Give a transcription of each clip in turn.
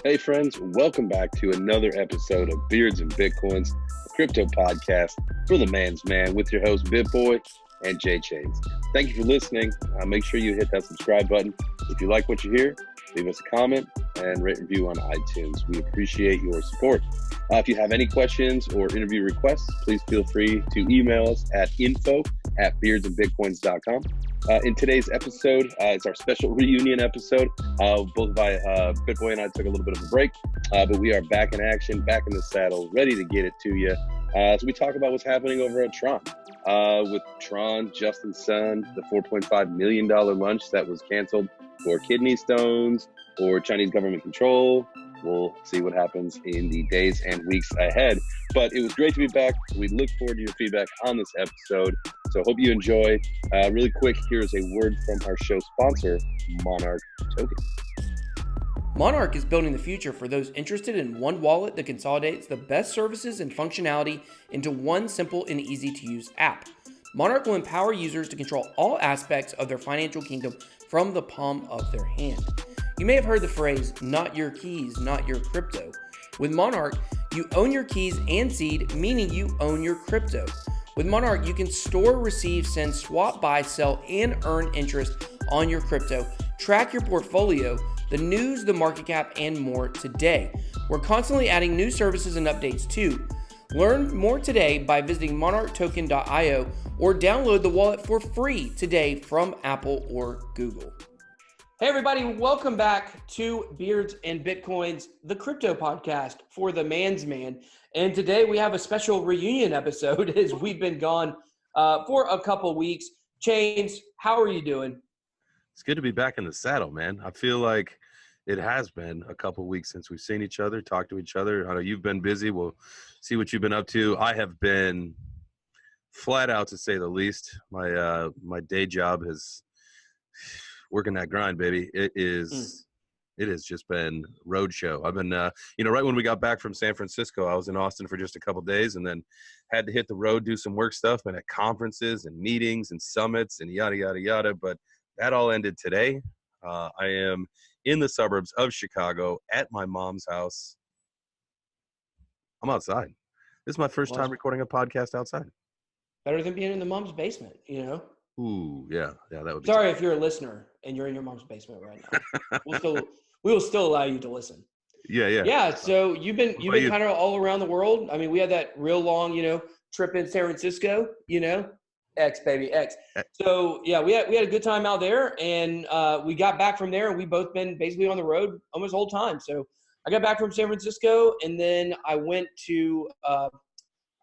Hey friends, welcome back to another episode of Beards and Bitcoins, a crypto podcast for the man's man with your host BitBoy and Jay Chains. Thank you for listening. Make sure you hit that subscribe button. If you like what you hear, leave us a comment and rate and review on iTunes. We appreciate your support. If you have any questions or interview requests, please feel free to email us at info@beardsandbitcoins.com. In today's episode, it's our special reunion episode. Both BitBoy and I took a little bit of a break, but we are back in action, back in the saddle, ready to get it to you. So we talk about what's happening over at Tron. With Tron, Justin's son, the $4.5 million lunch that was canceled for kidney stones or Chinese government control. We'll see what happens in the days and weeks ahead. But it was great to be back. We look forward to your feedback on this episode. So hope you enjoy. Really quick, here's a word from our show sponsor, Monarch Token. Monarch is building the future for those interested in one wallet that consolidates the best services and functionality into one simple and easy-to-use app. Monarch will empower users to control all aspects of their financial kingdom from the palm of their hand. You may have heard the phrase, not your keys, not your crypto. With Monarch, you own your keys and seed, meaning you own your crypto. With Monarch, you can store, receive, send, swap, buy, sell, and earn interest on your crypto, track your portfolio, the news, the market cap, and more today. We're constantly adding new services and updates too. Learn more today by visiting monarchtoken.io or download the wallet for free today from Apple or Google. Hey everybody, welcome back to Beards and Bitcoins, the crypto podcast for the man's man. And today we have a special reunion episode as we've been gone for a couple weeks. Chains, how are you doing? It's good to be back in the saddle, man. I feel like it has been a couple weeks since we've seen each other, talked to each other. I know you've been busy. We'll see what you've been up to. I have been flat out, to say the least. My day job is working that grind, baby. It has just been roadshow. I've been, right when we got back from San Francisco, I was in Austin for just a couple days and then had to hit the road, do some work stuff, and at conferences and meetings and summits and yada, yada, yada. But that all ended today. I am in the suburbs of Chicago at my mom's house. I'm outside. This is my first time recording a podcast outside. Better than being in the mom's basement, you know? Ooh, yeah, that would be. Sorry if you're a listener and you're in your mom's basement right now. We will still allow you to listen. Yeah. So you've been kind of all around the world. I mean, we had that real long, trip in San Francisco. X baby X. So yeah, we had a good time out there, and we got back from there, and we both been basically on the road almost the whole time. So I got back from San Francisco, and then I went to I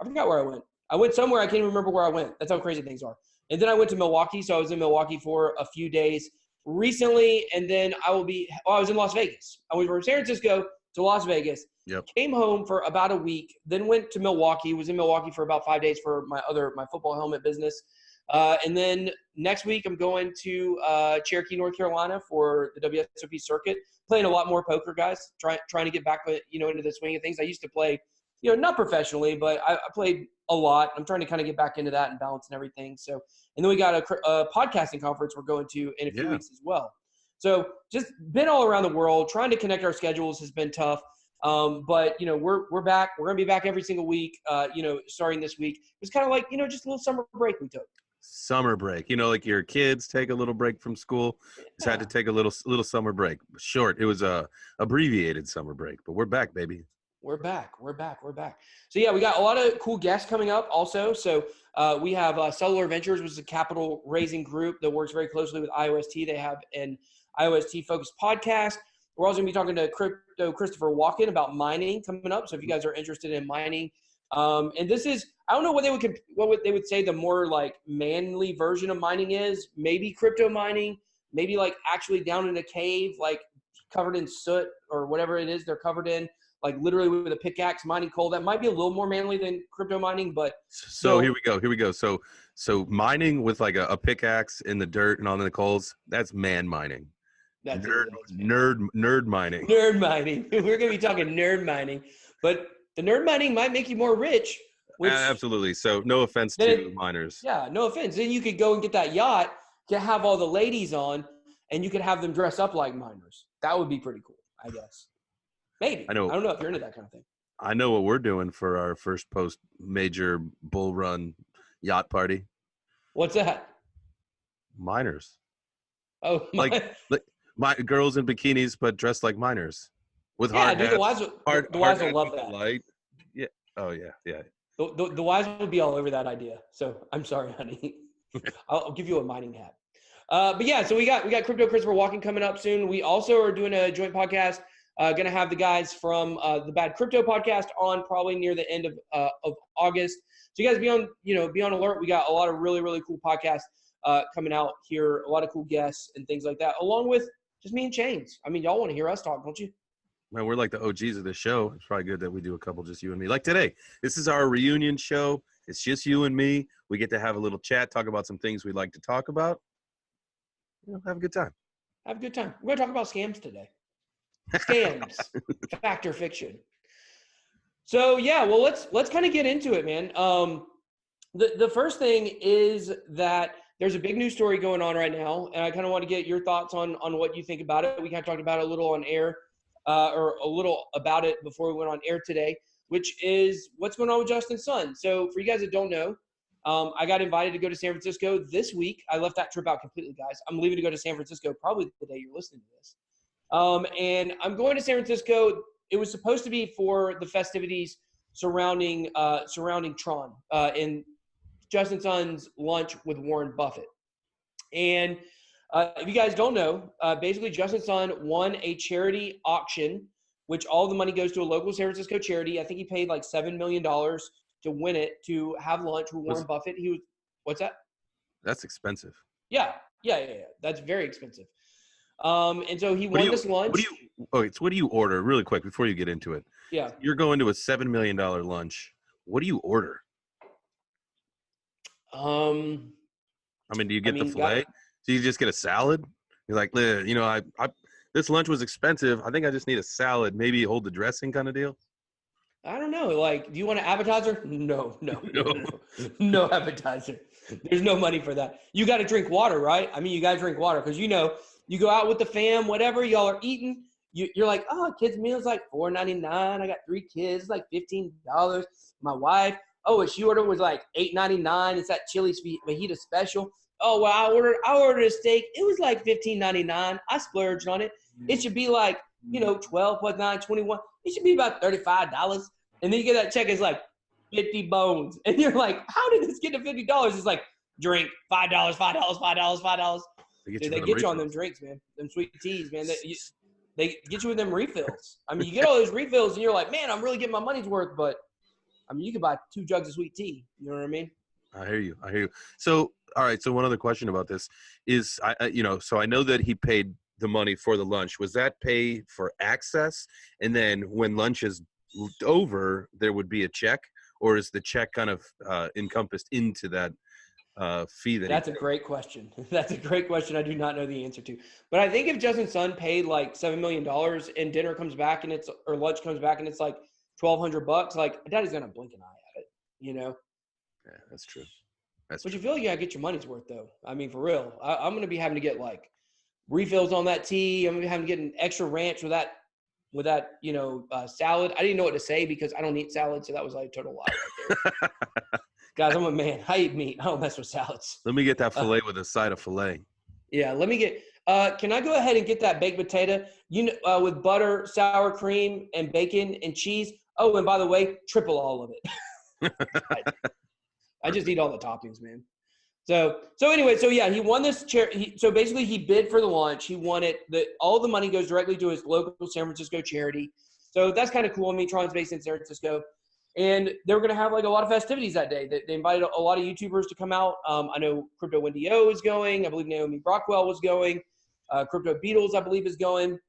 forgot where I went. I went somewhere, I can't even remember where I went. That's how crazy things are. And then I went to Milwaukee, so I was in Milwaukee for a few days recently, and then I was in Las Vegas. I went from San Francisco to Las Vegas, Came home for about a week, then went to Milwaukee, was in Milwaukee for about 5 days for my football helmet business. And then next week I'm going to Cherokee, North Carolina for the WSOP circuit, playing a lot more poker, guys, trying to get back into the swing of things. I used to play, not professionally, but I played a lot. I'm trying to kind of get back into that and balance and everything. So, and then we got a podcasting conference we're going to in a few weeks as well. So just been all around the world, trying to connect our schedules has been tough. But we're back. We're going to be back every single week, starting this week. It's kind of like, just a little summer break we took. Summer break, like your kids take a little break from school. Just had to take a little summer break. Short. It was a abbreviated summer break, but we're back, baby. We're back. So yeah, we got a lot of cool guests coming up also. So we have Cellular Ventures, which is a capital raising group that works very closely with IOST. They have an IOST focused podcast. We're also going to be talking to Crypto Christopher Walken about mining coming up. So if you guys are interested in mining, and this is, I don't know what they would say the more like manly version of mining is. Maybe crypto mining, maybe like actually down in a cave, like covered in soot or whatever it is they're covered in, like literally with a pickaxe mining coal. That might be a little more manly than crypto mining, but so here we go. So mining with like a pickaxe in the dirt and on the coals, that's man mining. That's nerd mining. Nerd mining. We're gonna be talking nerd mining, but the nerd mining might make you more rich. Absolutely. So no offense to miners. Yeah, no offense. Then you could go and get that yacht, to have all the ladies on, and you could have them dress up like miners. That would be pretty cool, I guess. Maybe. I know. I don't know if you're into that kind of thing. I know what we're doing for our first post major bull run yacht party. What's that? Minors. Oh, like my girls in bikinis, but dressed like minors with hard dude, hats. The wives will love that. Light. Yeah. Oh yeah. Yeah. The wives would be all over that idea. So I'm sorry, honey. I'll give you a mining hat. But yeah, so we got Crypto Christopher Walken coming up soon. We also are doing a joint podcast. Going to have the guys from the Bad Crypto podcast on probably near the end of August. So you guys be on alert. We got a lot of really, really cool podcasts coming out here. A lot of cool guests and things like that, along with just me and Chains. I mean, y'all want to hear us talk, don't you? Man, we're like the OGs of this show. It's probably good that we do a couple just you and me. Like today, this is our reunion show. It's just you and me. We get to have a little chat, talk about some things we'd like to talk about. Have a good time. Have a good time. We're going to talk about scams today. Scams, fact or fiction. So yeah, well let's kind of get into it, man. The first thing is that there's a big news story going on right now, and I kind of want to get your thoughts on what you think about it. We kind of talked about it a little on air, or a little about it before we went on air today, which is what's going on with Justin Sun. So for you guys that don't know, I got invited to go to San Francisco this week. I left that trip out completely, guys. I'm leaving to go to San Francisco probably the day you're listening to this. And I'm going to San Francisco. It was supposed to be for the festivities surrounding Tron and Justin Sun's lunch with Warren Buffett. And if you guys don't know, basically Justin Sun won a charity auction, which all the money goes to a local San Francisco charity. I think he paid like $7 million to win it, to have lunch with Warren Buffett. What's that? That's expensive. Yeah. That's very expensive. And so he won this lunch. What do you order really quick before you get into it? Yeah. You're going to a $7 million lunch. What do you order? I mean, do you get the filet? Do you just get a salad? You're like, I this lunch was expensive. I think I just need a salad. Maybe hold the dressing kind of deal. I don't know. Like, do you want an appetizer? No appetizer. There's no money for that. You got to drink water, right? I mean, you got to drink water because, you go out with the fam, whatever, y'all are eating. You're like, oh, kids' meal's like $4.99. I got 3 kids, it's like $15. My wife, what she ordered was like $8.99. It's that Chili's fajita special. Oh, well, I ordered a steak. It was like $15.99. I splurged on it. It should be like, 12 plus 9, 21. It should be about $35. And then you get that check, it's like 50 bones. And you're like, how did this get to $50? It's like, drink, $5, $5. They get you on them drinks, man. Them sweet teas, man. They get you with them refills. I mean, you get all those refills, and you're like, man, I'm really getting my money's worth. But, I mean, you could buy 2 jugs of sweet tea. You know what I mean? I hear you. So, all right. So one other question about this is, so I know that he paid the money for the lunch. Was that pay for access? And then when lunch is over, there would be a check? Or is the check kind of encompassed into that fee? That's a great question. That's a great question. I do not know the answer to. But I think if Justin Sun paid like $7 million and dinner comes back or lunch comes back and it's like $1,200, like Daddy's going to blink an eye at it, Yeah, that's true. But you feel like you got to get your money's worth, though. I mean, for real. I'm going to be having to get like refills on that tea. I'm going to be having to get an extra ranch with that salad. I didn't know what to say because I don't eat salad, so that was like a total lie right there. Guys, I'm a man. I eat meat. I don't mess with salads. Let me get that filet with a side of filet. Yeah, let me get can I go ahead and get that baked potato? With butter, sour cream, and bacon and cheese. Oh, and by the way, triple all of it. I just eat all the toppings, man. So anyway, yeah, he won this chair. So basically, he bid for the lunch. He won it. All the money goes directly to his local San Francisco charity. So that's kind of cool. I mean, Tron's based in San Francisco. And they were going to have like a lot of festivities that day. They invited a lot of YouTubers to come out. I know Crypto Wendy O is going. I believe Naomi Brockwell was going. Crypto Beatles, I believe, is going.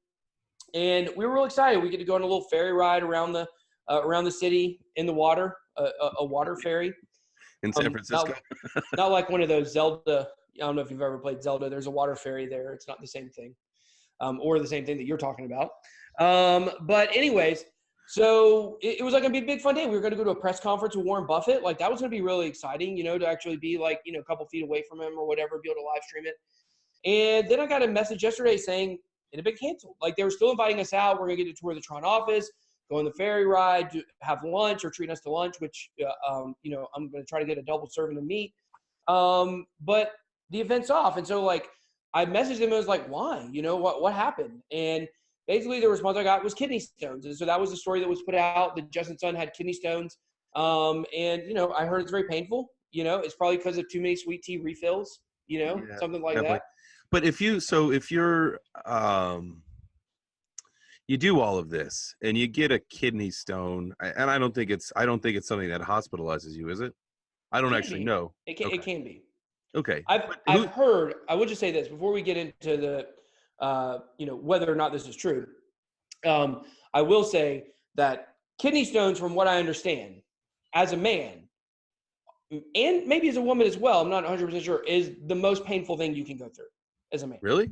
And we were real excited. We get to go on a little ferry ride around the city in the water, a water ferry. In San Francisco? Not like one of those Zelda. I don't know if you've ever played Zelda. There's a water ferry there. It's not the same thing. Or the same thing that you're talking about. But anyways, so it was like going to be a big fun day. We were going to go to a press conference with Warren Buffett. Like that was going to be really exciting, to actually be like, a couple feet away from him or whatever, be able to live stream it. And then I got a message yesterday saying it had been canceled. Like, they were still inviting us out. We're going to get to tour the Tron office, go on the ferry ride, have lunch or treat us to lunch, which, I'm going to try to get a double serving of meat. But the event's off. And so, like, I messaged them and was like, why? What happened? And basically the response I got was kidney stones. And so that was the story that was put out, that Justin's son had kidney stones. And, I heard it's very painful. It's probably because of too many sweet tea refills, something like definitely. that. But if you're, you do all of this and you get a kidney stone, and I don't think it's something that hospitalizes you, is it? I don't actually know. It can be. Okay. I've heard, I would just say this before we get into the, whether or not this is true. I will say that kidney stones, from what I understand, as a man, and maybe as a woman as well, I'm not 100% sure, is the most painful thing you can go through as a man. Really?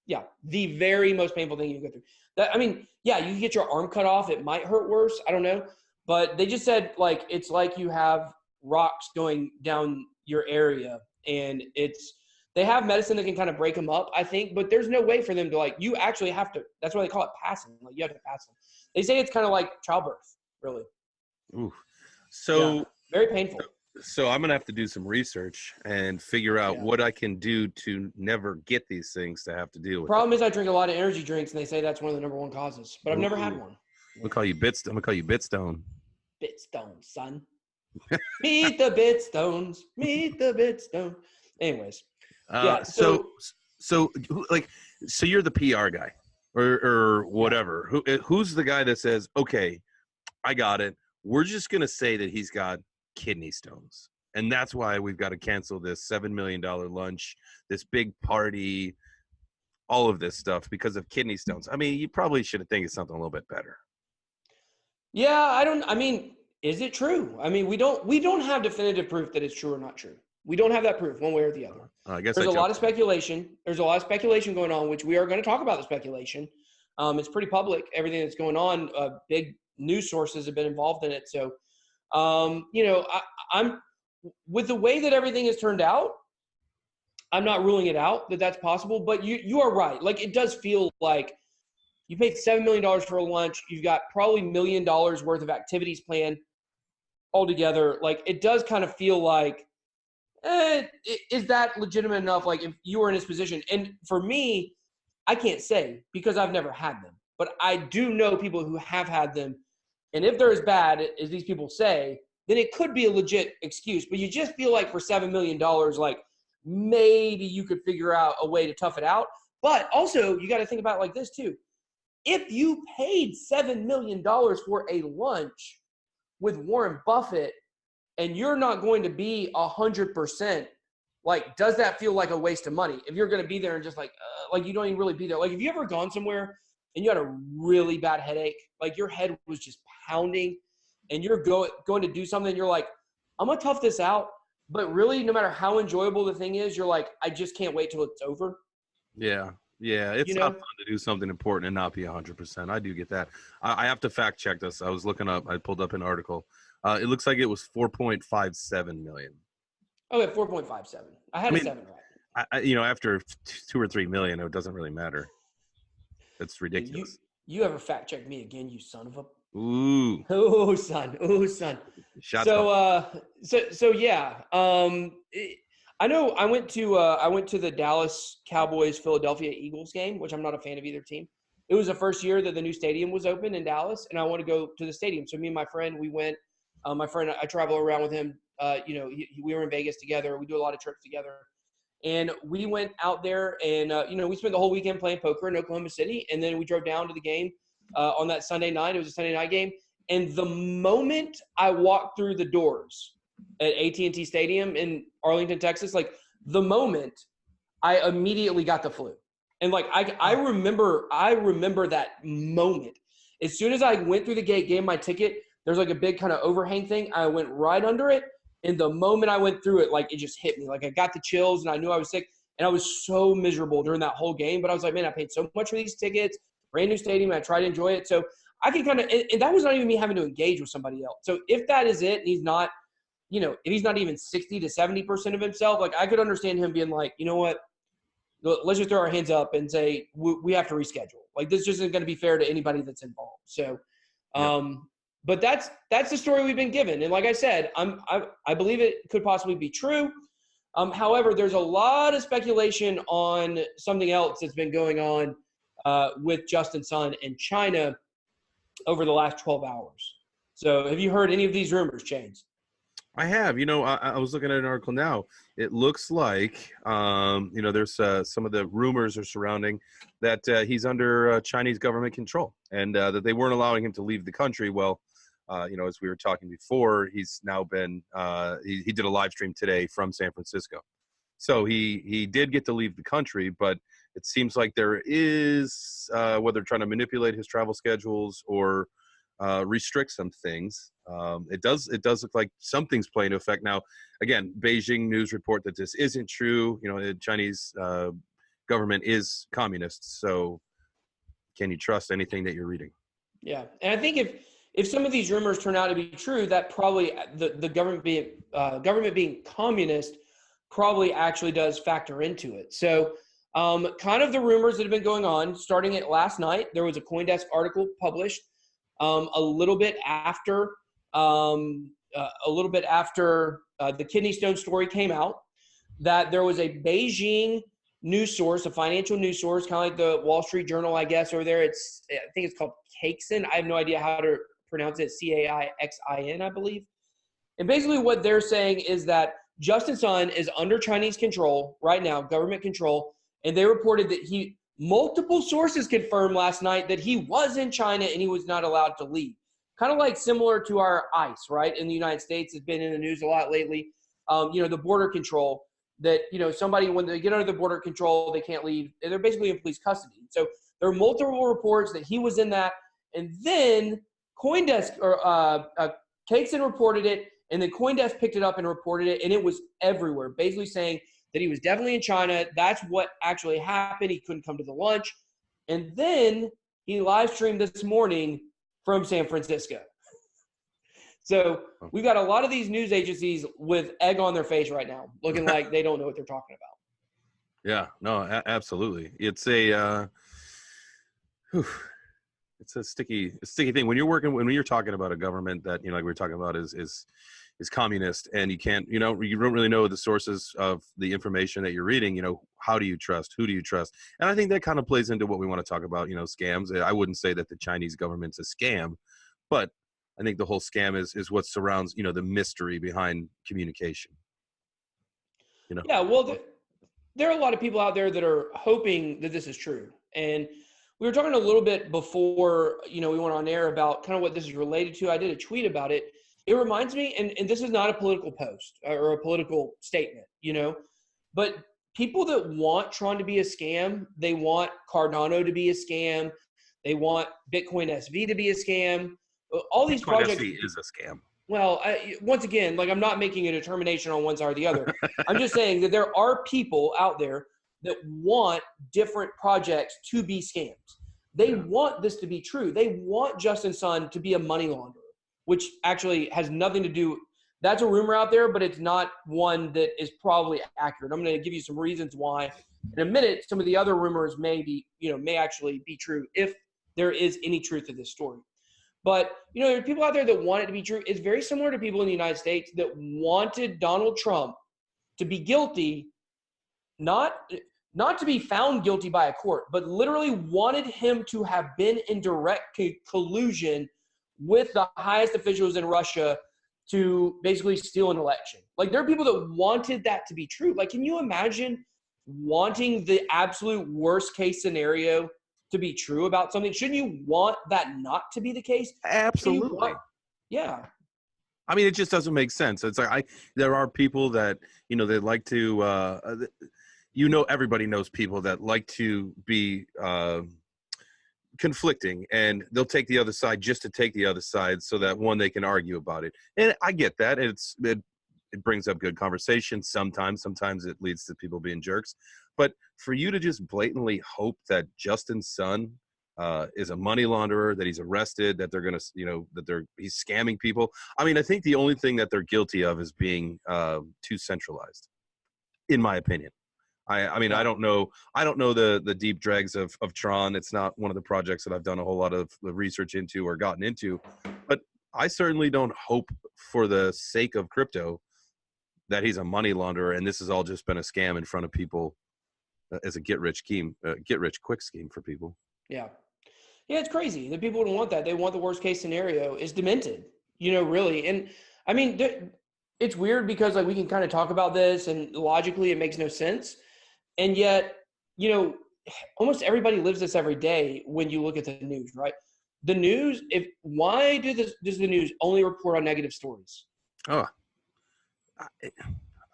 Yeah, the very most painful thing you can go through. You can get your arm cut off. It might hurt worse. I don't know. But they just said, like, it's like you have rocks going down your area, and they have medicine that can kind of break them up, I think, but there's no way for them to, like, you actually have to, that's why they call it passing. Like, you have to pass them. They say it's kind of like childbirth, really. Ooh. So yeah, very painful. So I'm going to have to do some research and figure out what I can do to never get these things to have to deal with. Problem is, I drink a lot of energy drinks, and they say that's one of the number one causes, but I've never had one. I'm going to call you Bitstone. Bitstone, son. Meet the Bitstones. Meet the Bitstone. Anyways. So you're the PR guy or whatever. Who's the guy that says, okay, I got it. We're just going to say that he's got kidney stones, and that's why we've got to cancel this $7 million lunch, this big party, all of this stuff because of kidney stones. I mean, you probably should have think of something a little bit better. Yeah, is it true? I mean, we don't have definitive proof that it's true or not true. We don't have that proof one way or the other. I guess there's a lot of speculation. There's a lot of speculation going on, which we are going to talk about the speculation. It's pretty public, everything that's going on. Big news sources have been involved in it. So, I'm with the way that everything has turned out, I'm not ruling it out that that's possible, but you are right. Like, it does feel like you paid $7 million for a lunch. You've got probably $1 million worth of activities planned altogether. Like, it does kind of feel like, is that legitimate enough? Like, if you were in his position, and for me, I can't say because I've never had them, but I do know people who have had them. And if they're as bad as these people say, then it could be a legit excuse. But you just feel like for $7 million, like, maybe you could figure out a way to tough it out. But also, you got to think about it like this too. If you paid $7 million for a lunch with Warren Buffett and you're not going to be 100%, like, does that feel like a waste of money? If you're going to be there and just like you don't even really be there. Like, have you ever gone somewhere and you had a really bad headache, like your head was just pounding, and you're going to do something, and you're like, I'm going to tough this out. But really, no matter how enjoyable the thing is, you're like, I just can't wait till it's over. Yeah. Yeah. It's not fun to do something important and not be 100%. I do get that. I have to fact check this. I was looking up, I pulled up an article. It looks like it was 4.57 million. Okay, 4.57. I had a 7 right. After 2 or 3 million, it doesn't really matter. That's ridiculous. You ever fact check me again, you son of a. Ooh. Oh, son. So yeah. I know I went to the Dallas Cowboys Philadelphia Eagles game, which I'm not a fan of either team. It was the first year that the new stadium was open in Dallas, and I wanted to go to the stadium. So me and my friend, we went. My friend, I travel around with him. We were in Vegas together. We do a lot of trips together. And we went out there and, we spent the whole weekend playing poker in Oklahoma City. And then we drove down to the game on that Sunday night. It was a Sunday night game. And the moment I walked through the doors at AT&T Stadium in Arlington, Texas, like the moment, I immediately got the flu. And like, I remember that moment. As soon as I went through the gate, gave my ticket, there's like a big kind of overhang thing. I went right under it. And the moment I went through it, like, it just hit me. Like, I got the chills, and I knew I was sick. And I was so miserable during that whole game. But I was like, man, I paid so much for these tickets, brand new stadium. I tried to enjoy it. So I can kind of – and that was not even me having to engage with somebody else. So if that is it and he's not – if he's not even 60 to 70% of himself, like, I could understand him being like, you know what, let's just throw our hands up and say we have to reschedule. Like, this just isn't going to be fair to anybody that's involved. So, but that's the story we've been given. And like I said, I believe it could possibly be true. However, there's a lot of speculation on something else that's been going on with Justin Sun in China over the last 12 hours. So have you heard any of these rumors, James? I have. I was looking at an article now. It looks like, there's some of the rumors are surrounding that he's under Chinese government control, and that they weren't allowing him to leave the country. Well, as we were talking before, he's now been he did a live stream today from San Francisco. So he did get to leave the country, but it seems like there is, whether trying to manipulate his travel schedules or restrict some things. It does look like something's playing into effect now. Again, Beijing news report that this isn't true. The Chinese government is communist, so can you trust anything that you're reading? Yeah, and I think if some of these rumors turn out to be true, that probably the government being communist probably actually does factor into it. So kind of the rumors that have been going on, starting at last night, there was a CoinDesk article published a little bit after the kidney stone story came out, that there was a Beijing news source, a financial news source, kind of like the Wall Street Journal, I guess, over there. I think it's called Caixin. I have no idea how to pronounce it. Caixin, I believe. And basically what they're saying is that Justin Sun is under Chinese control right now, government control, and they reported that multiple sources confirmed last night that he was in China and he was not allowed to leave. Kind of like similar to our ICE, right? In the United States, has been in the news a lot lately. The border control that, somebody, when they get under the border control, they can't leave. They're basically in police custody. So there are multiple reports that he was in that. And then CoinDesk or Caixin reported it, and then CoinDesk picked it up and reported it, and it was everywhere, basically saying that he was definitely in China. That's what actually happened. He couldn't come to the lunch. And then he live streamed this morning from San Francisco. So we've got a lot of these news agencies with egg on their face right now, looking like they don't know what they're talking about. Yeah, no, absolutely. It's a it's a sticky thing when you're talking about a government that, like we were talking about is communist, and you can't, you don't really know the sources of the information that you're reading. How do you trust? Who do you trust? And I think that kind of plays into what we want to talk about, scams. I wouldn't say that the Chinese government's a scam, but I think the whole scam is what surrounds, the mystery behind communication. Yeah, well, there are a lot of people out there that are hoping that this is true. And we were talking a little bit before, we went on air about kind of what this is related to. I did a tweet about it. It reminds me, and this is not a political post or a political statement, but people that want Tron to be a scam, they want Cardano to be a scam, they want Bitcoin SV to be a scam. All these Bitcoin projects SV is a scam. Well, once again, I'm not making a determination on one side or the other. I'm just saying that there are people out there that want different projects to be scams. They want this to be true. They want Justin Sun to be a money launderer, which actually has nothing to do. That's a rumor out there, but it's not one that is probably accurate. I'm going to give you some reasons why. In a minute, some of the other rumors may actually be true if there is any truth to this story. But, there are people out there that want it to be true. It's very similar to people in the United States that wanted Donald Trump to be guilty, not to be found guilty by a court, but literally wanted him to have been in direct collusion with the highest officials in Russia to basically steal an election. There are people that wanted that to be true. Can you imagine wanting the absolute worst case scenario to be true about something? Shouldn't you want that not to be the case? Absolutely. Yeah. I mean, it just doesn't make sense. It's like there are people that, they like to, everybody knows people that like to be conflicting, and they'll take the other side just to take the other side so that they can argue about it. And I get that. It brings up good conversation sometimes. Sometimes it leads to people being jerks. But for you to just blatantly hope that Justin Sun is a money launderer, that he's arrested, that they're going to, he's scamming people. I mean, I think the only thing that they're guilty of is being too centralized, in my opinion. I mean, I don't know the deep dregs of Tron. It's not one of the projects that I've done a whole lot of research into or gotten into, but I certainly don't hope for the sake of crypto that he's a money launderer and this has all just been a scam in front of people as a get rich quick scheme for people. Yeah. Yeah, it's crazy. The people don't want that. They want the worst case scenario. It's demented, really. And I mean, it's weird because like we can kind of talk about this and logically it makes no sense. And yet, almost everybody lives this every day when you look at the news, right? The news, why does the news only report on negative stories? Oh,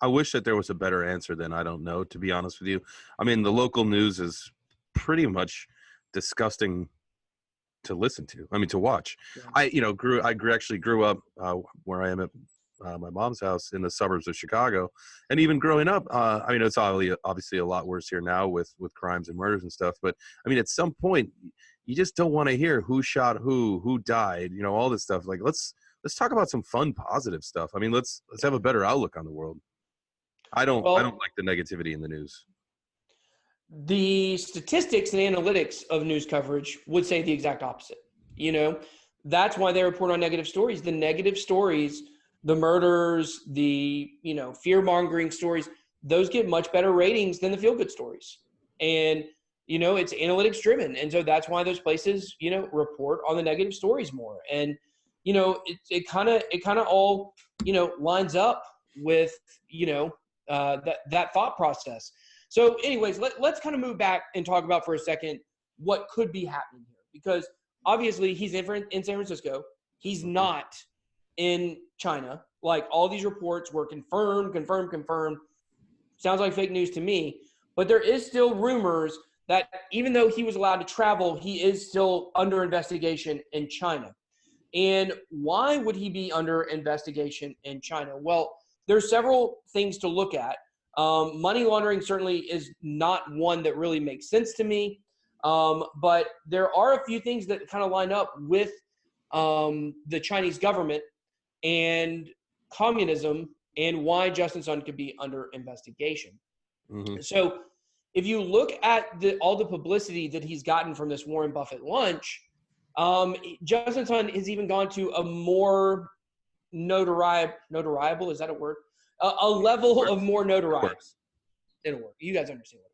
I wish that there was a better answer than I don't know, to be honest with you. I mean, the local news is pretty much disgusting to listen to. I mean, to watch. Yeah. I actually grew up where I am at my mom's house in the suburbs of Chicago. And even growing up, I mean, it's obviously a lot worse here now with crimes and murders and stuff. But I mean, at some point, you just don't want to hear who shot who died, all this stuff. Like, let's talk about some fun, positive stuff. I mean, let's have a better outlook on the world. I don't like the negativity in the news. The statistics and analytics of news coverage would say the exact opposite. That's why they report on negative stories. The negative stories, the murders, the, fear-mongering stories, those get much better ratings than the feel-good stories. And, it's analytics driven. And so that's why those places, report on the negative stories more. And, it kind of all, lines up with, that thought process. So anyways, let's kind of move back and talk about for a second what could be happening here. Because obviously he's in San Francisco. He's not in China. Like all these reports were confirmed. Sounds like fake news to me. But there is still rumors that even though he was allowed to travel, he is still under investigation in China. And why would he be under investigation in China? Well, there's several things to look at. Money laundering certainly is not one that really makes sense to me. But there are a few things that kind of line up with the Chinese government and communism and why Justin Sun could be under investigation. Mm-hmm. So if you look at all the publicity that he's gotten from this Warren Buffett lunch, Justin Sun has even gone to a more notariable, is that a word? A level of more notoriety. It'll work. You guys understand what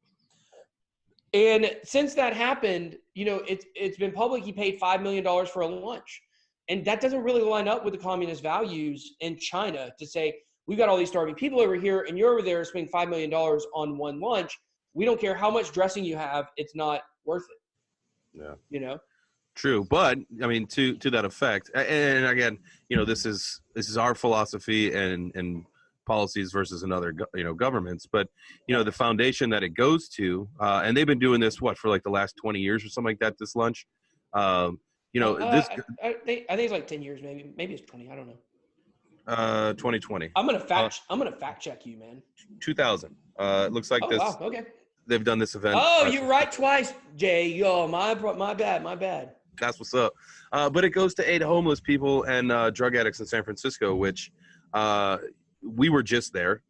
I mean. And since that happened, it's been public. He paid $5 million for a lunch. And that doesn't really line up with the communist values in China to say, we've got all these starving people over here and you're over there spending $5 million on one lunch. We don't care how much dressing you have. It's not worth it. Yeah. True. But I mean, to that effect, and again, this is our philosophy and policies versus another, governments. But, the foundation that it goes to, and they've been doing this, for like the last 20 years or something like that, this lunch. I think it's like 10 years, maybe it's 20. I don't know. 2020. I'm going to fact check you, man. 2000. It looks like this. Wow. Okay. They've done this event. Oh, you're right twice, Jay. Yo, my bad. That's what's up. But it goes to aid homeless people and drug addicts in San Francisco, which we were just there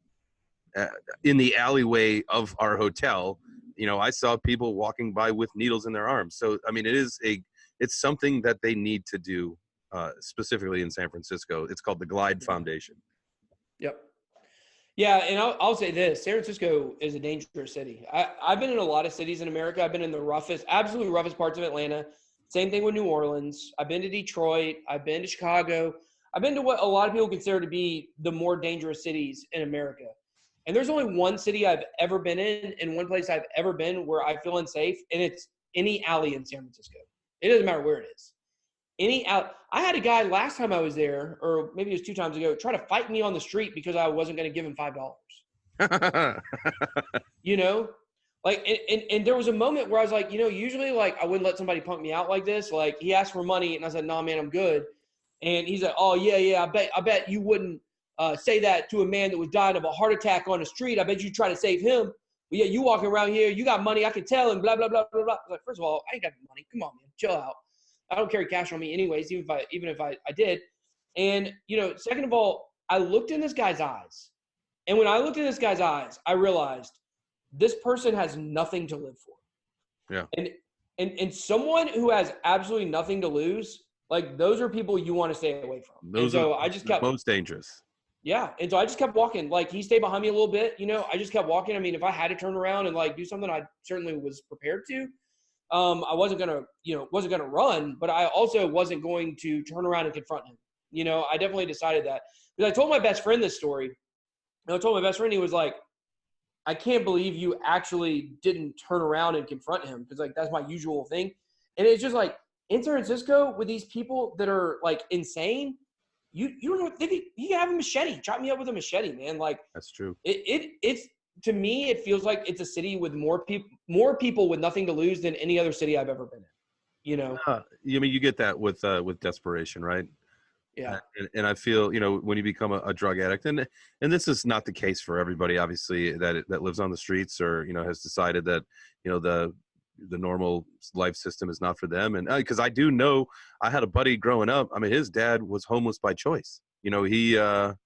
in the alleyway of our hotel. I saw people walking by with needles in their arms. So, I mean, it's something that they need to do specifically in San Francisco. It's called the Glide Foundation. Yep. Yeah, and I'll say this. San Francisco is a dangerous city. I've been in a lot of cities in America. I've been in the absolutely roughest parts of Atlanta. Same thing with New Orleans. I've been to Detroit. I've been to Chicago. I've been to what a lot of people consider to be the more dangerous cities in America. And there's only one city I've ever been in and one place I've ever been where I feel unsafe, and it's any alley in San Francisco. It doesn't matter where it is. I had a guy last time I was there, or maybe it was 2 times ago, try to fight me on the street because I wasn't going to give him $5. Like, and there was a moment where I was like, usually like I wouldn't let somebody punk me out like this. Like he asked for money and I said, nah, man, I'm good. And he's like, oh yeah. I bet you wouldn't say that to a man that was dying of a heart attack on the street. I bet you try to save him. But yeah, you walking around here, you got money. I can tell, and blah, blah, blah, blah, blah. I was like, first of all, I ain't got money. Come on, man, chill out. I don't carry cash on me anyways, even if I did. And, second of all, I looked in this guy's eyes. And when I looked in this guy's eyes, I realized this person has nothing to live for. Yeah. And someone who has absolutely nothing to lose, like those are people you want to stay away from. Those and so are I just kept most dangerous. Yeah. And so I just kept walking. Like he stayed behind me a little bit, I just kept walking. I mean, if I had to turn around and like do something, I certainly was prepared to. I wasn't going to run, but I also wasn't going to turn around and confront him. I definitely decided that because I told my best friend this story. And I told my best friend, he was like, I can't believe you actually didn't turn around and confront him. Cause like, that's my usual thing. And it's just like in San Francisco with these people that are like insane, you don't know, you can have a machete, chop me up with a machete, man. Like that's true. It's to me, it feels like it's a city with more people with nothing to lose than any other city I've ever been in. I mean, you get that with desperation, right? Yeah. And I feel, when you become a drug addict, and this is not the case for everybody, obviously, that lives on the streets or, has decided that, the normal life system is not for them. And because I do know, I had a buddy growing up. I mean, his dad was homeless by choice. It's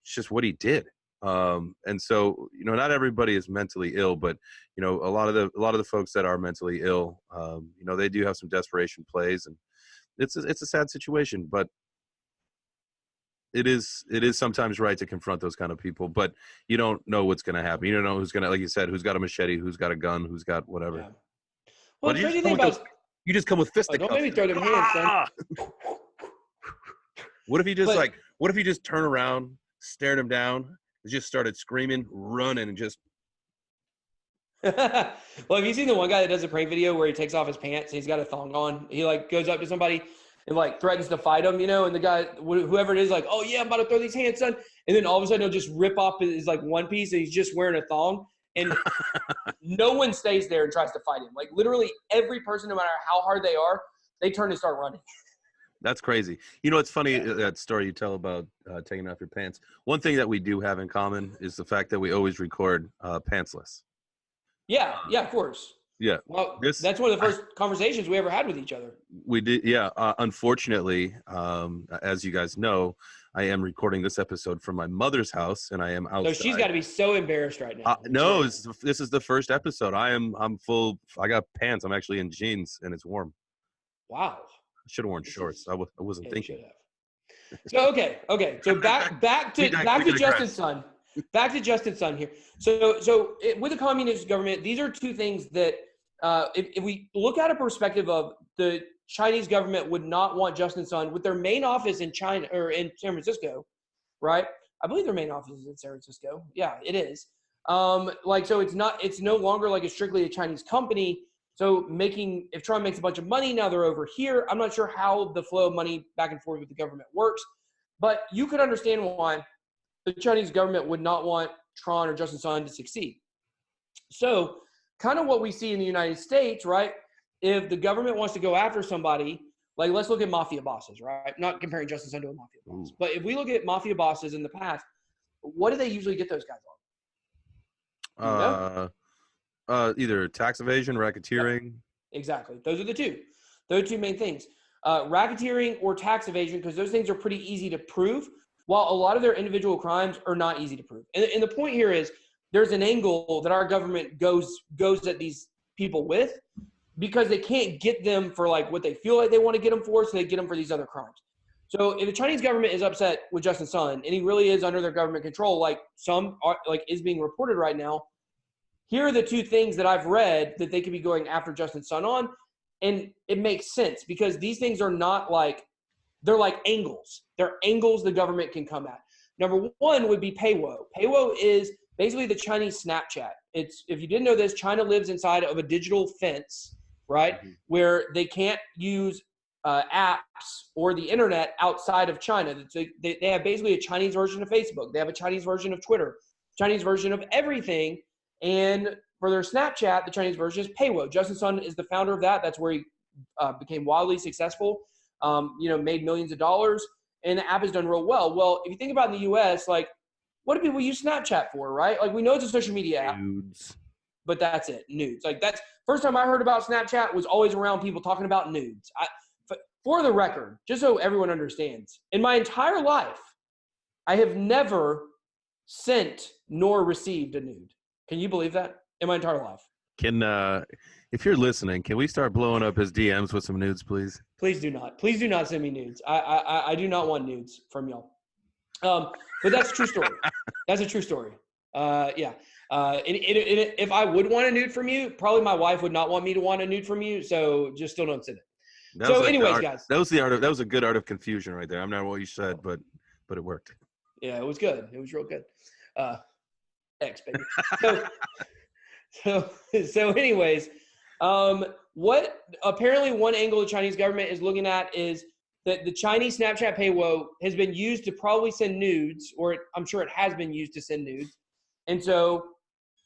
just what he did. And so, not everybody is mentally ill, but, a lot of the folks that are mentally ill, they do have some desperation plays, and it's a sad situation, but it is sometimes right to confront those kind of people, but you don't know what's going to happen. You don't know who's going to, like you said, who's got a machete, who's got a gun, who's got whatever. Yeah. Well, the crazy thing you just come with fisticuffs. Don't make me throw them hands, son. What if you just turn around, stared him down, and just started screaming, running, and just. Well, have you seen the one guy that does a prank video where he takes off his pants and he's got a thong on? He like goes up to somebody and like threatens to fight him, and the guy, whoever it is, like, oh yeah, I'm about to throw these hands, son. And then all of a sudden he'll just rip off his like one piece and he's just wearing a thong. And no one stays there and tries to fight him. Like literally every person, no matter how hard they are, they turn and start running. That's crazy. It's funny, that story you tell about taking off your pants. One thing that we do have in common is the fact that we always record pantsless. Yeah, of course. Yeah. Well, that's one of the first conversations we ever had with each other. We did. Yeah. Unfortunately, as you guys know, I am recording this episode from my mother's house, and I am outside. So she's got to be so embarrassed right now. No, this is the first episode. I'm full. I got pants. I'm actually in jeans, and it's warm. Wow. I should have worn shorts. I wasn't thinking. So okay. So back to Justin's son. Back to Justin's son here. So with the communist government, these are two things that if we look at a perspective of the Chinese government would not want Justin's son with their main office in China or in San Francisco, right? I believe their main office is in San Francisco. Yeah, it is. So it's no longer like it's strictly a Chinese company. So if Trump makes a bunch of money, now they're over here. I'm not sure how the flow of money back and forth with the government works, but you could understand why the Chinese government would not want Tron or Justin Sun to succeed. So kind of what we see in the United States, right? If the government wants to go after somebody, like let's look at mafia bosses, right? Not comparing Justin Sun to a mafia boss, but if we look at mafia bosses in the past, what do they usually get those guys on? Either tax evasion, racketeering. Yeah, exactly. Those are the two main things. Racketeering or tax evasion, because those things are pretty easy to prove, while a lot of their individual crimes are not easy to prove. And the point here is there's an angle that our government goes at these people with because they can't get them for like what they feel like they want to get them for, so they get them for these other crimes. So if the Chinese government is upset with Justin Sun and he really is under their government control, like some are, like is being reported right now, here are the two things that I've read that they could be going after Justin Sun on. And it makes sense because these things are not like, they're like angles. They're angles the government can come at. Number one would be Peiwo. Peiwo is basically the Chinese Snapchat. It's, if you didn't know this, China lives inside of a digital fence, right? Mm-hmm. Where they can't use apps or the internet outside of China. They have basically a Chinese version of Facebook. They have a Chinese version of Twitter, Chinese version of everything. And for their Snapchat, the Chinese version is Peiwo. Justin Sun is the founder of that. That's where he became wildly successful, made millions of dollars. And the app has done real well. Well, if you think about in the U.S., like, what do people use Snapchat for, right? Like, we know it's a social media app. Nudes. But that's it, nudes. Like, that's first time I heard about Snapchat was always around people talking about nudes. For the record, just so everyone understands, in my entire life, I have never sent nor received a nude. Can you believe that? in my entire life. Can if you're listening, can we start blowing up his DMs with some nudes, please? Please do not. Please do not send me nudes. I do not want nudes from y'all. But that's a true story. That's a true story. Yeah. If I would want a nude from you, probably my wife would not want me to want a nude from you. So just still don't send it. So, anyways, guys, that was a good art of confusion right there. I'm not what you said, but it worked. Yeah, it was good. It was real good. X baby. So anyways, what apparently one angle the Chinese government is looking at is that the Chinese Snapchat paywall has been used to probably send nudes, or I'm sure it has been used to send nudes. And so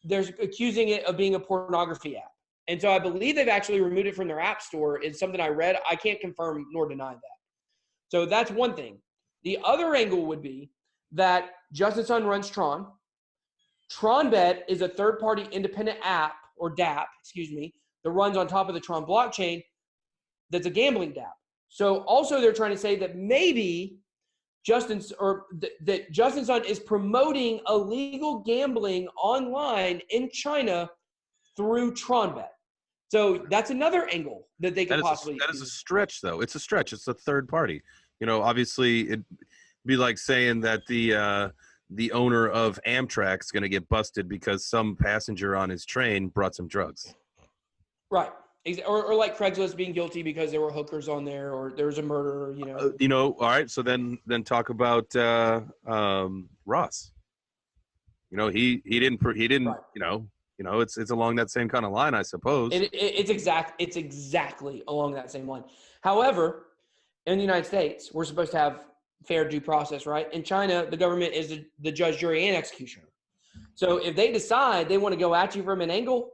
they're accusing it of being a pornography app. And so I believe they've actually removed it from their app store. It's something I read. I can't confirm nor deny that. So that's one thing. The other angle would be that Justin Sun runs Tron. TronBet is a third-party independent app, or DApp, that runs on top of the Tron blockchain that's a gambling DApp. So also they're trying to say that maybe Justin Sun is promoting illegal gambling online in China through TronBet. So that's another angle that they could possibly. That is a stretch, though. It's a stretch. It's a third party. Obviously, it'd be like saying that the owner of Amtrak is going to get busted because some passenger on his train brought some drugs. Right. Or like Craigslist being guilty because there were hookers on there, or there was a murder, All right. So then talk about Ross. He didn't. Right. It's along that same kind of line, I suppose. It's exactly along that same line. However, in the United States, we're supposed to have fair due process, right? In China, the government is the judge, jury, and executioner. So if they decide they want to go at you from an angle,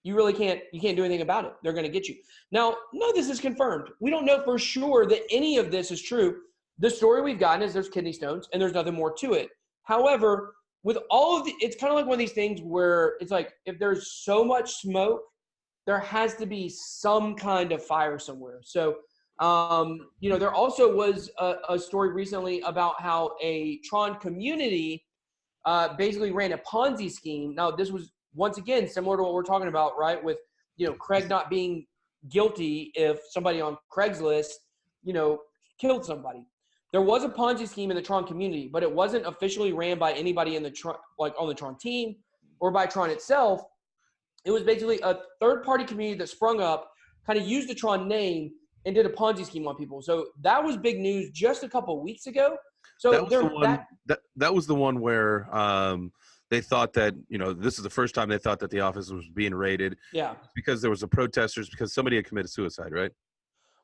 you can't do anything about it. They're going to get you. Now, none of this is confirmed. We don't know for sure that any of this is true. The story we've gotten is there's kidney stones and there's nothing more to it. However, with all of it's kind of like one of these things where it's like, if there's so much smoke, there has to be some kind of fire somewhere. So, there also was a story recently about how a Tron community basically ran a Ponzi scheme. Now, this was, once again, similar to what we're talking about, right? With, Craig not being guilty if somebody on Craigslist, killed somebody. There was a Ponzi scheme in the Tron community, but it wasn't officially ran by anybody in the Tron, like on the Tron team or by Tron itself. It was basically a third-party community that sprung up, kind of used the Tron name, and did a Ponzi scheme on people. So that was big news just a couple of weeks ago. So that was the one where they thought that, this is the first time they thought that the office was being raided. Yeah. Because there was protesters because somebody had committed suicide, right?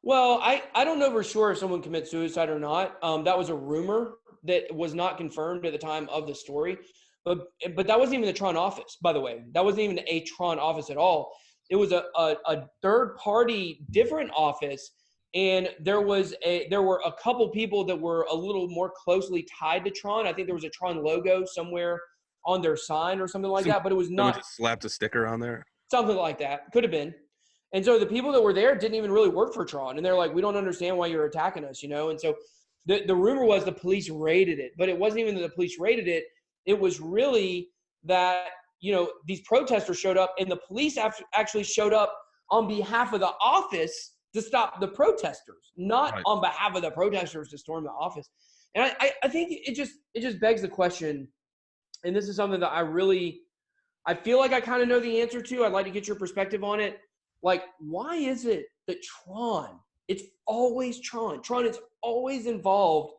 Well, I don't know for sure if someone committed suicide or not. That was a rumor that was not confirmed at the time of the story. But that wasn't even the Tron office, by the way. That wasn't even a Tron office at all. It was a third party different office, and there were a couple people that were a little more closely tied to Tron. I think there was a Tron logo somewhere on their sign or something like that, but it was not. Just slapped a sticker on there. Something like that. Could have been. And so the people that were there didn't even really work for Tron, and they're like, we don't understand why you're attacking us, And so the rumor was the police raided it, but it wasn't even that the police raided it. It was really that these protesters showed up, and the police actually showed up on behalf of the office to stop the protesters, not right. on behalf of the protesters to storm the office. And I think it just begs the question, and this is something that I feel like I kind of know the answer to. I'd like to get your perspective on it. Like, why is it that Tron, it's always Tron. Tron is always involved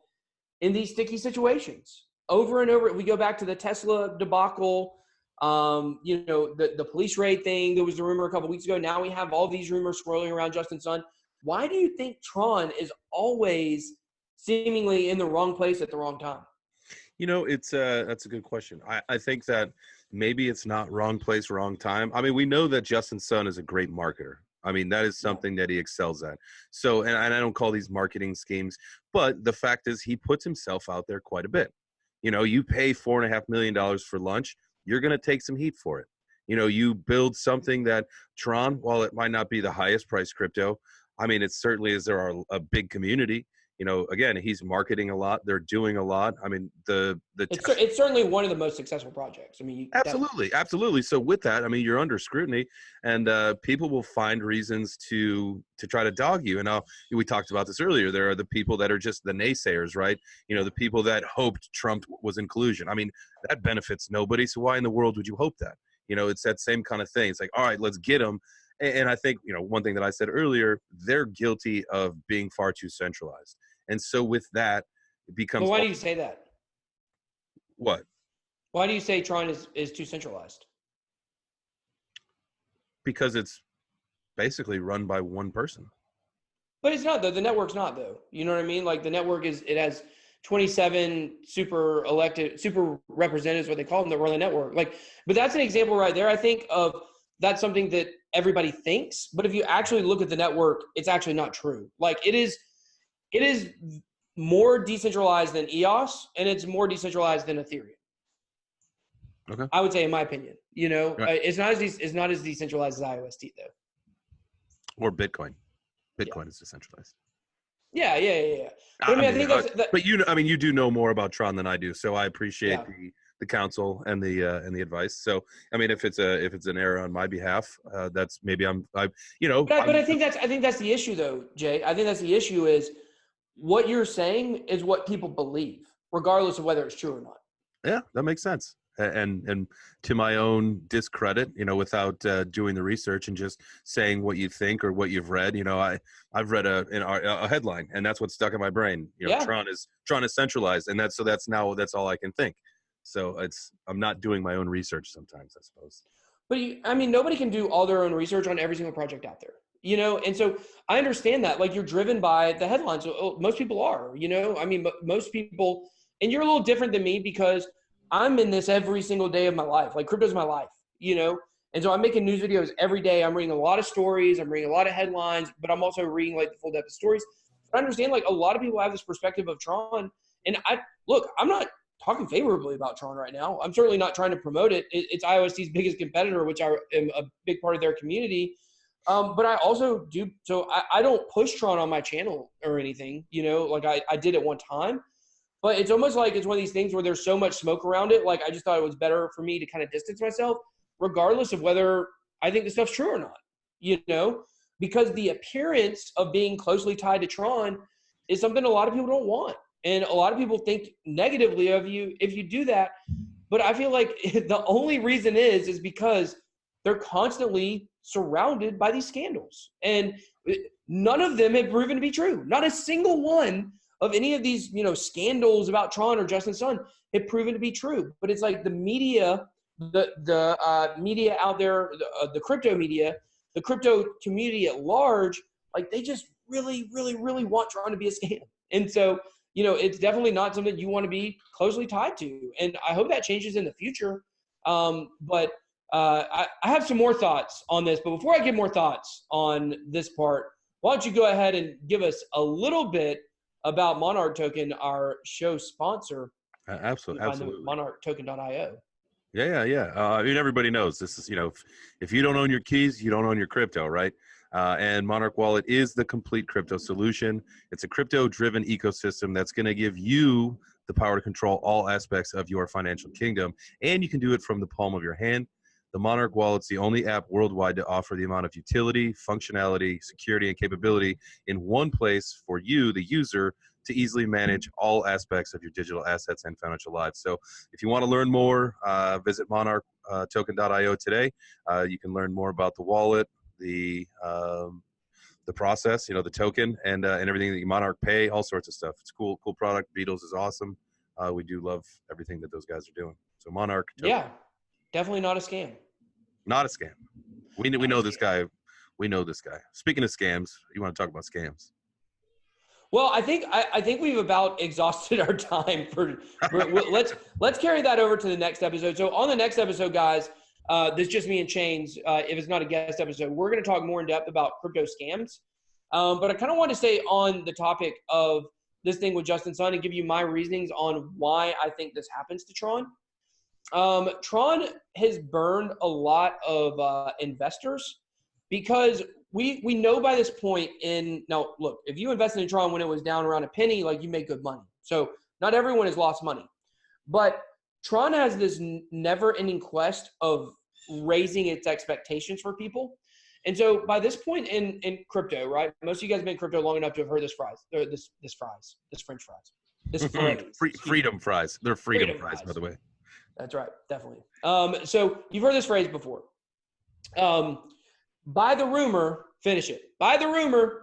in these sticky situations over and over. We go back to the Tesla debacle, the police raid thing. There was a rumor a couple weeks ago. Now we have all these rumors swirling around Justin Sun. Why do you think Tron is always seemingly in the wrong place at the wrong time? That's a good question. I think that maybe it's not wrong place, wrong time. I mean, we know that Justin Sun is a great marketer. I mean, that is something that he excels at. So, and I don't call these marketing schemes, but the fact is he puts himself out there quite a bit. You pay $4.5 million for lunch, you're going to take some heat for it. You build something that Tron, while it might not be the highest price crypto, I mean, it certainly is. There are a big community. again, he's marketing a lot. They're doing a lot. I mean, it's certainly one of the most successful projects. I mean, absolutely. So with that, I mean, you're under scrutiny, and people will find reasons to try to dog you. And we talked about this earlier. There are the people that are just the naysayers, right? The people that hoped Trump was inclusion. I mean, that benefits nobody. So why in the world would you hope that? It's that same kind of thing. It's like, all right, let's get them. And I think, one thing that I said earlier, they're guilty of being far too centralized. And so with that, it becomes. But why do you say that? What? Why do you say Tron is too centralized? Because it's basically run by one person. But it's not, though. The network's not, though. You know what I mean? Like, the network it has 27 super representatives, what they call them, that run the network. Like, but that's an example right there, I think, of that's something that everybody thinks. But if you actually look at the network, it's actually not true. Like, it is more decentralized than EOS, and it's more decentralized than Ethereum. Okay. I would say, in my opinion, right. It's not as decentralized as IOST, though. Or Bitcoin. Bitcoin is decentralized. Yeah. But I think that's. But you do know more about Tron than I do, so I appreciate the counsel and the advice. So I mean, if it's an error on my behalf, that's maybe But I think that's the issue, though, Jay. I think that's the issue is what you're saying is what people believe, regardless of whether it's true or not. Yeah, that makes sense. And to my own discredit, without doing the research and just saying what you think or what you've read, I've read a headline, and that's what stuck in my brain. Tron is centralized, and that's all I can think. So I'm not doing my own research sometimes, I suppose. But nobody can do all their own research on every single project out there. And so I understand that, like, you're driven by the headlines. Most people are, most people, and you're a little different than me because I'm in this every single day of my life. Like, crypto's my life, and so I'm making news videos every day. I'm reading a lot of stories. I'm reading a lot of headlines, but I'm also reading, like, the full depth of stories. I understand, like, a lot of people have this perspective of Tron, and I'm not talking favorably about Tron right now. I'm certainly not trying to promote it. It's IOST's biggest competitor, which I am a big part of their community. But I also do, so I don't push Tron on my channel or anything, like I did at one time. But it's almost like it's one of these things where there's so much smoke around it. Like, I just thought it was better for me to kind of distance myself, regardless of whether I think the stuff's true or not, because the appearance of being closely tied to Tron is something a lot of people don't want. And a lot of people think negatively of you if you do that. But I feel like the only reason is because they're constantly surrounded by these scandals. And none of them have proven to be true. Not a single one of any of these, scandals about Tron or Justin Sun have proven to be true. But it's like the media, the media out there, the crypto media, the crypto community at large, like, they just really, really, really want Tron to be a scam. And so, it's definitely not something you want to be closely tied to. And I hope that changes in the future. But I have some more thoughts on this. But before I give more thoughts on this part, why don't you go ahead and give us a little bit about Monarch Token, our show sponsor. Absolutely. MonarchToken.io. Yeah. I mean, everybody knows this is, if you don't own your keys, you don't own your crypto, right? And Monarch Wallet is the complete crypto solution. It's a crypto-driven ecosystem that's going to give you the power to control all aspects of your financial kingdom, and you can do it from the palm of your hand. The Monarch Wallet's the only app worldwide to offer the amount of utility, functionality, security, and capability in one place for you, the user, to easily manage all aspects of your digital assets and financial lives. So if you want to learn more, visit MonarchToken.io today. You can learn more about the wallet, the process, the token, and everything that you Monarch Pay, all sorts of stuff. It's cool product. Beatles is awesome. We do love everything that those guys are doing. So Monarch Token. Yeah, definitely not a scam. Not a scam. We know this guy. We know this guy. Speaking of scams, you want to talk about scams? Well, I think we've about exhausted our time for let's carry that over to the next episode. So on the next episode, guys, this is just me and Chains. If it's not a guest episode, we're going to talk more in depth about crypto scams. But I kind of want to stay on the topic of this thing with Justin Sun and give you my reasonings on why I think this happens to Tron. Tron has burned a lot of investors because we know by this point now look, if you invested in Tron when it was down around a penny, like you make good money. So not everyone has lost money, but Tron has this never-ending quest of raising its expectations for people. And so by this point in crypto, right? Most of you guys have been in crypto long enough to have heard this French fries. This phrase. Freedom fries. They're freedom fries, by the way. That's right, definitely. So you've heard this phrase before. Buy the rumor, finish it. Buy the rumor,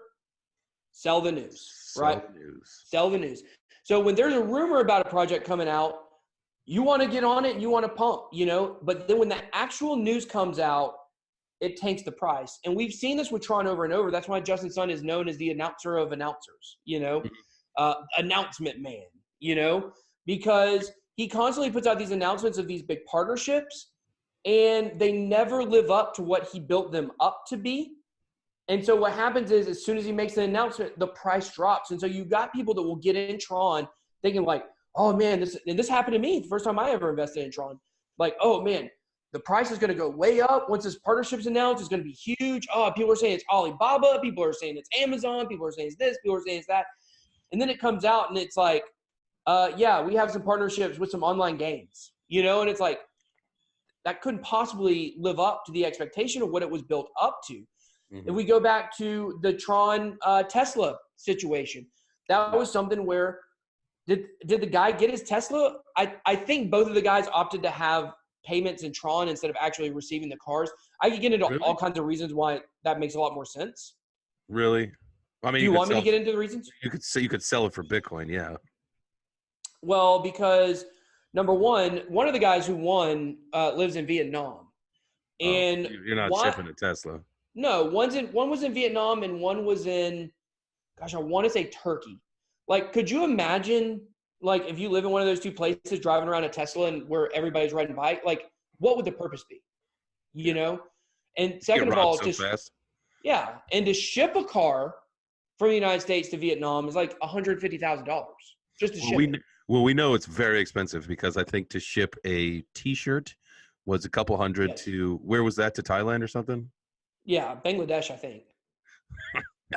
sell the news, right? Sell the news. So when there's a rumor about a project coming out, you want to get on it, you want to pump, but then when the actual news comes out, it tanks the price. And we've seen this with Tron over and over. That's why Justin Sun is known as the announcer of announcers, announcement man, because he constantly puts out these announcements of these big partnerships, and they never live up to what he built them up to be. And so what happens is, as soon as he makes an announcement, the price drops. And so you got people that will get in Tron thinking like, oh man, this happened to me the first time I ever invested in Tron. Like, oh man, the price is going to go way up once this partnership's announced. It's going to be huge. Oh, people are saying it's Alibaba. People are saying it's Amazon. People are saying it's this. People are saying it's that. And then it comes out and it's like, yeah, we have some partnerships with some online games, and it's like, that couldn't possibly live up to the expectation of what it was built up to. Mm-hmm. If we go back to the Tron Tesla situation, that was something where did the guy get his Tesla? I think both of the guys opted to have payments in Tron instead of actually receiving the cars. I could get into all kinds of reasons why that makes a lot more sense. Really? I mean, do you want me to get into the reasons? You could sell it for Bitcoin, yeah. Well, because number one of the guys who won lives in Vietnam, and you're not shipping a Tesla. No, one was in Vietnam and one was in, I want to say Turkey. Like, could you imagine, like, if you live in one of those two places, driving around a Tesla and where everybody's riding bike, like, what would the purpose be? And second of all, yeah, and to ship a car from the United States to Vietnam is like $150,000 just to ship it. Well, we know it's very expensive because I think to ship a T-shirt was a couple hundred to, where was that, to Thailand or something? Yeah, Bangladesh, I think.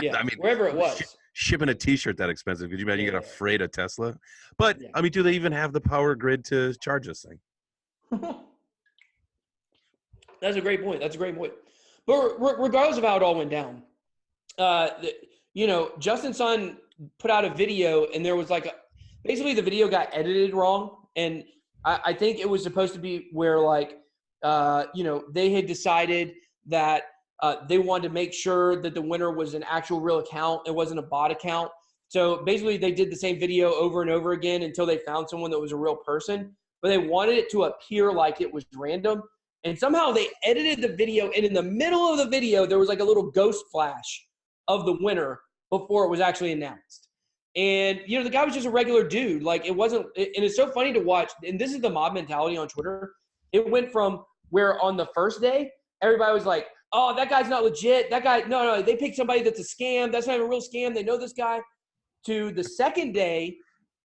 Yeah, I mean, wherever it was. Shipping a T-shirt that expensive. Could you imagine you got to freight a Tesla? But, I mean, do they even have the power grid to charge this thing? That's a great point. But regardless of how it all went down, Justin Sun put out a video, and there was like basically the video got edited wrong. And I think it was supposed to be where like, they had decided that they wanted to make sure that the winner was an actual real account. It wasn't a bot account. So basically they did the same video over and over again until they found someone that was a real person, but they wanted it to appear like it was random. And somehow they edited the video, and in the middle of the video, there was like a little ghost flash of the winner before it was actually announced. And, the guy was just a regular dude. Like, it wasn't – and it's so funny to watch. And this is the mob mentality on Twitter. It went from where on the first day, everybody was like, oh, that guy's not legit. That guy – no, they picked somebody that's a scam. That's not even a real scam. They know this guy. To the second day,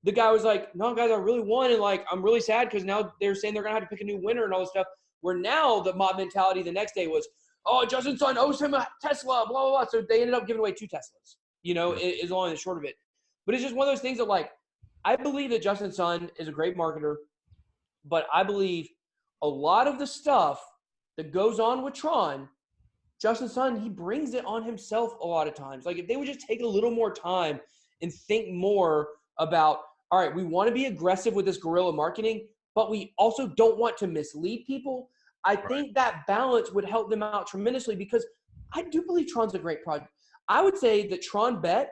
the guy was like, no, guys, I really won. And, like, I'm really sad because now they're saying they're going to have to pick a new winner and all this stuff. Where now the mob mentality the next day was, oh, Justin Sun owes him a Tesla, blah, blah, blah. So they ended up giving away 2 Teslas, is long and the short of it. But it's just one of those things that, like, I believe that Justin Sun is a great marketer, but I believe a lot of the stuff that goes on with Tron, Justin Sun, he brings it on himself a lot of times. Like, if they would just take a little more time and think more about, all right, we want to be aggressive with this guerrilla marketing, but we also don't want to mislead people. I think that balance would help them out tremendously because I do believe Tron's a great project. I would say that Tron Bet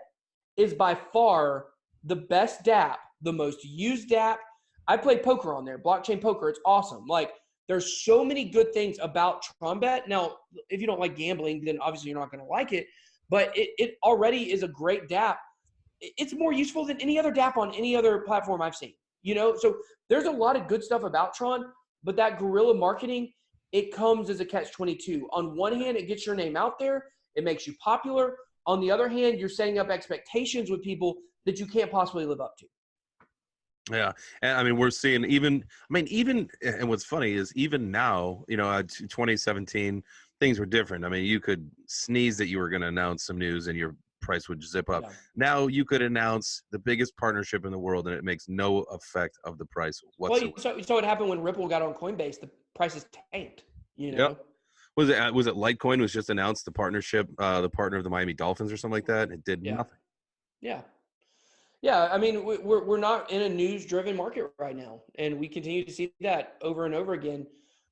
is by far the best DApp, the most used DApp. I play poker on there, blockchain poker. It's awesome. Like, there's so many good things about Tron Bet. Now, if you don't like gambling, then obviously you're not going to like it. But it already is a great DApp. It's more useful than any other DApp on any other platform I've seen. So there's a lot of good stuff about Tron, but that guerrilla marketing, it comes as a catch-22. On one hand, it gets your name out there. It makes you popular. On the other hand, you're setting up expectations with people that you can't possibly live up to. Yeah. And I mean, we're seeing and what's funny is even now, 2017, things were different. I mean, you could sneeze that you were going to announce some news and your price would zip up. Yeah. Now you could announce the biggest partnership in the world and it makes no effect of the price whatsoever. Well, so what happened when Ripple got on Coinbase? The prices tanked. You know. Yep. Was it Litecoin was just announced the partnership, the partner of the Miami Dolphins or something like that? It did nothing. Yeah. Yeah, I mean, we're not in a news-driven market right now, and we continue to see that over and over again.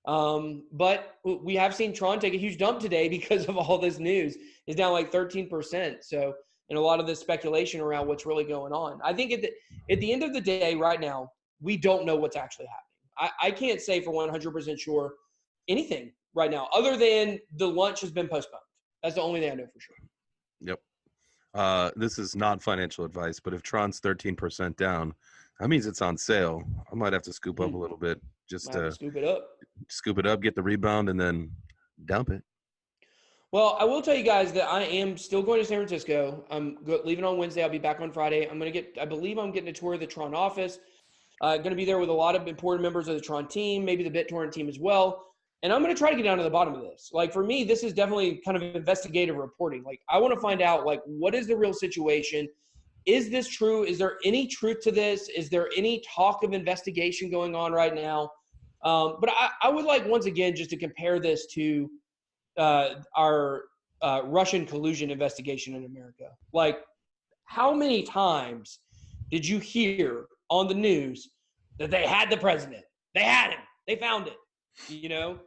But we have seen Tron take a huge dump today because of all this news. It's down like 13%. So, and a lot of the speculation around what's really going on. I think at the end of the day, right now, we don't know what's actually happening. I can't say for 100% sure anything right now, other than the lunch has been postponed. That's the only thing I know for sure. Yep. This is not financial advice, but if Tron's 13% down, that means it's on sale. I might have to scoop up a little bit just to scoop it up, get the rebound, and then dump it. Well, I will tell you guys that I am still going to San Francisco. I'm leaving on Wednesday. I'll be back on Friday. I believe I'm getting a tour of the Tron office. Going to be there with a lot of important members of the Tron team, maybe the BitTorrent team as well. And I'm going to try to get down to the bottom of this. Like, for me, this is definitely kind of investigative reporting. Like, I want to find out, like, what is the real situation? Is this true? Is there any truth to this? Is there any talk of investigation going on right now? But I would like, once again, just to compare this to our Russian collusion investigation in America. Like, how many times did you hear on the news that they had the president? They had him. They found it. You know?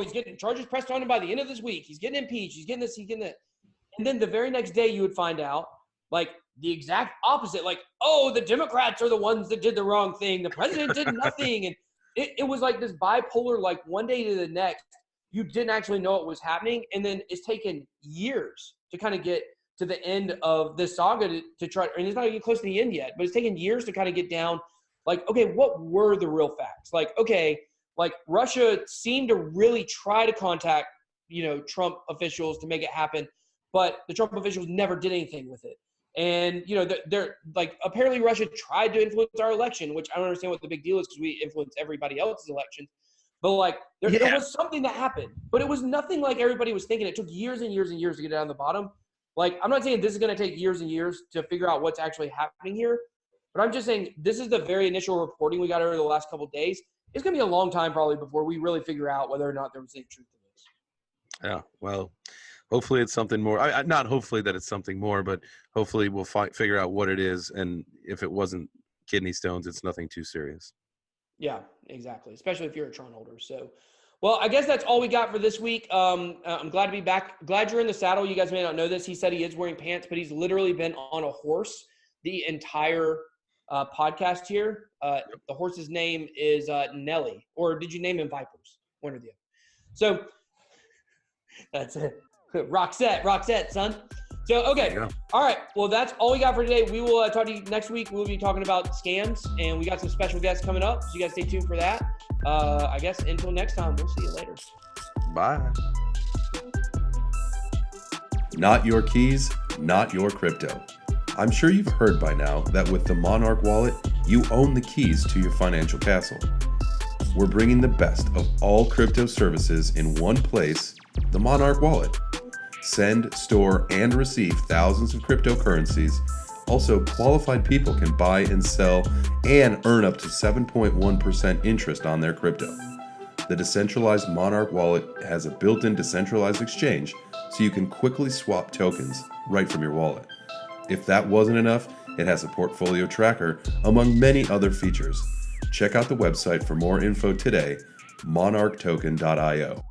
He's getting charges pressed on him by the end of this week. He's getting impeached. He's getting this. He's getting that. And then the very next day, you would find out, like, the exact opposite. Like, the Democrats are the ones that did the wrong thing. The president did nothing. And it was like this bipolar, like, one day to the next, you didn't actually know what was happening. And then it's taken years to kind of get to the end of this saga to try. And it's not even close to the end yet, but it's taken years to kind of get down. Like, okay, what were the real facts? Like, okay, like, Russia seemed to really try to contact, Trump officials to make it happen, but the Trump officials never did anything with it. And, they're like, apparently Russia tried to influence our election, which I don't understand what the big deal is because we influence everybody else's elections. But, like, there was something that happened, but it was nothing like everybody was thinking. It took years and years and years to get down the bottom. Like, I'm not saying this is going to take years and years to figure out what's actually happening here, but I'm just saying this is the very initial reporting we got over the last couple of days. It's going to be a long time probably before we really figure out whether or not there was any truth to this. Yeah, well, hopefully it's something more. Not hopefully that it's something more, but hopefully we'll figure out what it is. And if it wasn't kidney stones, it's nothing too serious. Yeah, exactly. Especially if you're a Tron holder. So, well, I guess that's all we got for this week. I'm glad to be back. Glad you're in the saddle. You guys may not know this. He said he is wearing pants, but he's literally been on a horse the entire podcast here. The horse's name is Nelly, or did you name him Vipers? One or the other. So that's it. Roxette, son. So, okay. All right. Well, that's all we got for today. We will talk to you next week. We'll be talking about scams, and we got some special guests coming up. So you guys stay tuned for that. I guess until next time, we'll see you later. Bye. Not your keys, not your crypto. I'm sure you've heard by now that with the Monarch wallet, you own the keys to your financial castle. We're bringing the best of all crypto services in one place, the Monarch wallet. Send, store, and receive thousands of cryptocurrencies. Also, qualified people can buy and sell and earn up to 7.1% interest on their crypto. The decentralized Monarch wallet has a built-in decentralized exchange, so you can quickly swap tokens right from your wallet. If that wasn't enough, it has a portfolio tracker, among many other features. Check out the website for more info today, monarchtoken.io.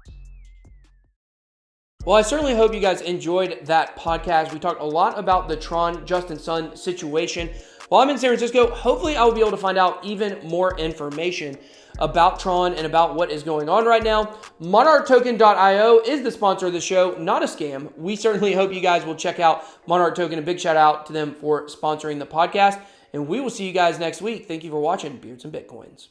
Well, I certainly hope you guys enjoyed that podcast. We talked a lot about the Tron Justin Sun situation. While I'm in San Francisco, hopefully I will be able to find out even more information about Tron and about what is going on right now. MonarchToken.io is the sponsor of the show, not a scam. We certainly hope you guys will check out Monarch Token. A big shout out to them for sponsoring the podcast. And we will see you guys next week. Thank you for watching Beards and Bitcoins.